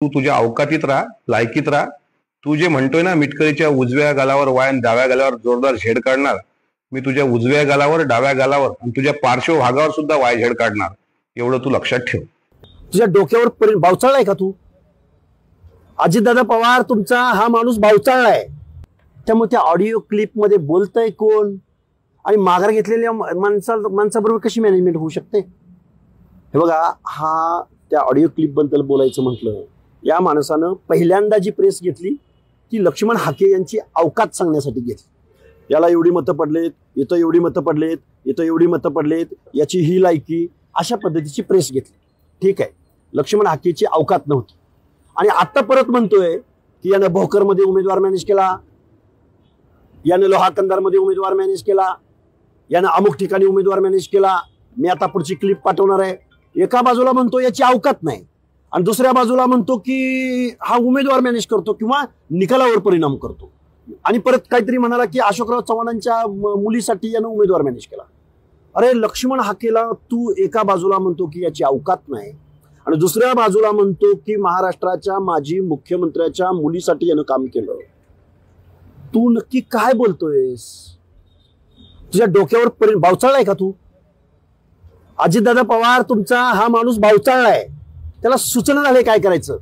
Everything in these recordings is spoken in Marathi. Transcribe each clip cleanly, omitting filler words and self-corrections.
तू तुझ्या अवकातीत राहा, लायकीत राहा. तू जे म्हणतोय ना, मिटकरीच्या उजव्या गालावर वाय आणि डाव्या गालावर जोरदार झेड काढणार, मी तुझ्या उजव्या गालावर, डाव्या गालावर आणि तुझ्या पार्श्वभागावर सुद्धा वाय झेड काढणार. एवढं तू लक्षात ठेव. तुझ्या डोक्यावर बावचाळलाय का तू? अजितदादा पवार तुमचा हा माणूस बावचाळलाय. त्यामुळे त्या ऑडिओ क्लिप मध्ये बोलतय कोण आणि माघार घेतलेल्या माणसाबरोबर कशी मॅनेजमेंट होऊ शकते? हे बघा, हा त्या ऑडिओ क्लिप बद्दल बोलायचं म्हटलं, या माणसानं पहिल्यांदा जी प्रेस घेतली ती लक्ष्मण हाके यांची अवकात सांगण्यासाठी घेतली. याला एवढी मतं पडलेत, इथं एवढी मतं पडलेत, इथं एवढी मतं पडलेत, याची ही लायकी, अशा पद्धतीची प्रेस घेतली. ठीक आहे, लक्ष्मण हाकेची अवकात नव्हती. आणि आता परत म्हणतोय की यानं भोकरमध्ये उमेदवार मॅनेज केला, यानं लोहाकंदारमध्ये उमेदवार मॅनेज केला, यानं अमुक ठिकाणी उमेदवार मॅनेज केला. मी आता पुढची क्लिप पाठवणार आहे. एका बाजूला म्हणतो याची अवकात नाही आणि दुसऱ्या बाजूला म्हणतो की हा उमेदवार मॅनेज करतो किंवा निकालावर परिणाम करतो. आणि परत काहीतरी म्हणाला की अशोकराव चव्हाणांच्या मुलीसाठी यानं उमेदवार मॅनेज केला. अरे लक्ष्मण हाकेला तू एका बाजूला म्हणतो की याची अवकात नाही आणि दुसऱ्या बाजूला म्हणतो की महाराष्ट्राच्या माजी मुख्यमंत्र्याच्या मुलीसाठी यानं काम केलं. तू नक्की काय बोलतोयस? तुझ्या डोक्यावर बावचाळलाय का तू? अजितदादा पवार तुमचा हा माणूस बावचाळलाय. त्याला सूचना झाले काय करायचं.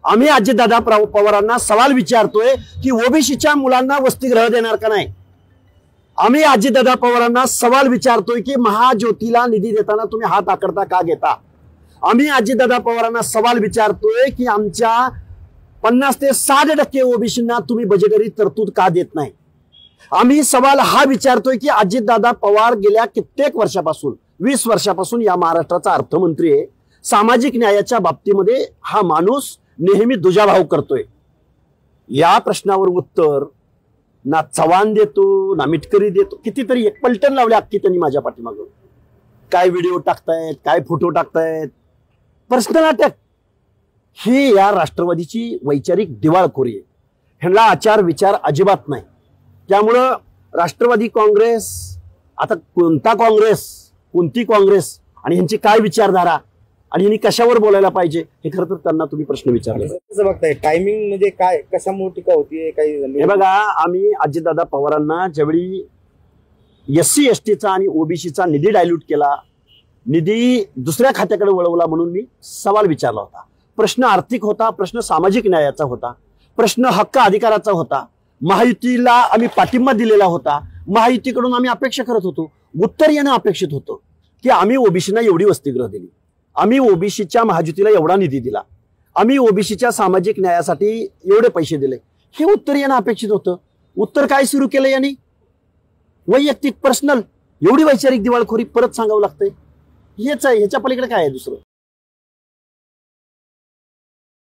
आम्ही अजितदादा पवारांना सवाल विचारतोय की ओबीसीच्या मुलांना वसतिगृह देणार का नाही. आम्ही अजितदादा पवारांना सवाल विचारतोय की महाज्योतीला निधी देताना तुम्ही हात आकडता का घेता. आम्ही अजितदादा पवारांना सवाल विचारतोय की आमच्या 50 ते 60% ओबीसींना तुम्ही बजेटरी तरतूद का देत नाही. आम्ही सवाल हा विचारतोय की अजितदादा पवार गेल्या कित्येक वर्षापासून 20 वर्षापासून या महाराष्ट्राचा अर्थमंत्री आहे. सामाजिक न्यायाच्या बाबतीमध्ये हा माणूस नेहमी दुजाभाव करतोय. या प्रश्नावर उत्तर ना चव्हाण देतो ना मिटकरी देतो. कितीतरी एक पलटण लावले अख्खी त्यांनी माझ्या पाठीमागं. काय व्हिडिओ टाकतायत, काय फोटो टाकतायत, पर्सनल अटॅक. ही या राष्ट्रवादीची वैचारिक दिवाळखोरी आहे. ह्यांना आचार विचार अजिबात नाही. त्यामुळं राष्ट्रवादी काँग्रेस, आता कोणता काँग्रेस, कोणती काँग्रेस आणि ह्यांची काय विचारधारा आणि ह्यांनी कशावर बोलायला पाहिजे हे खरं तर त्यांना तुम्ही प्रश्न विचारले. कसं बघताय टायमिंग म्हणजे काय, कशामुळे टीका होतीये काही? हे बघा, आम्ही अजितदादा पवारांना ज्यावेळी SC STचा आणि ओबीसीचा निधी डायल्यूट केला, निधी दुसऱ्या खात्याकडे वळवला म्हणून मी सवाल विचारला होता. प्रश्न आर्थिक होता, प्रश्न सामाजिक न्यायाचा होता, प्रश्न हक्क अधिकाराचा होता. महायुतीला आम्ही पाठिंबा दिलेला होता. महायुतीकडून आम्ही अपेक्षा करत होतो, उत्तर येणं अपेक्षित होतं की आम्ही ओबीसीना एवढी वसतिगृह दिली, आम्ही ओबीसीच्या महायुतीला एवढा निधी दिला, आम्ही ओबीसीच्या सामाजिक न्यायासाठी एवढे पैसे दिले, हे उत्तर येणं अपेक्षित होतं. उत्तर काय सुरू केलं यांनी? वैयक्तिक पर्सनल. एवढी वैचारिक दिवाळखोरी परत सांगावं लागतंय. हेच आहे, ह्याच्या पलीकडे काय आहे दुसरं?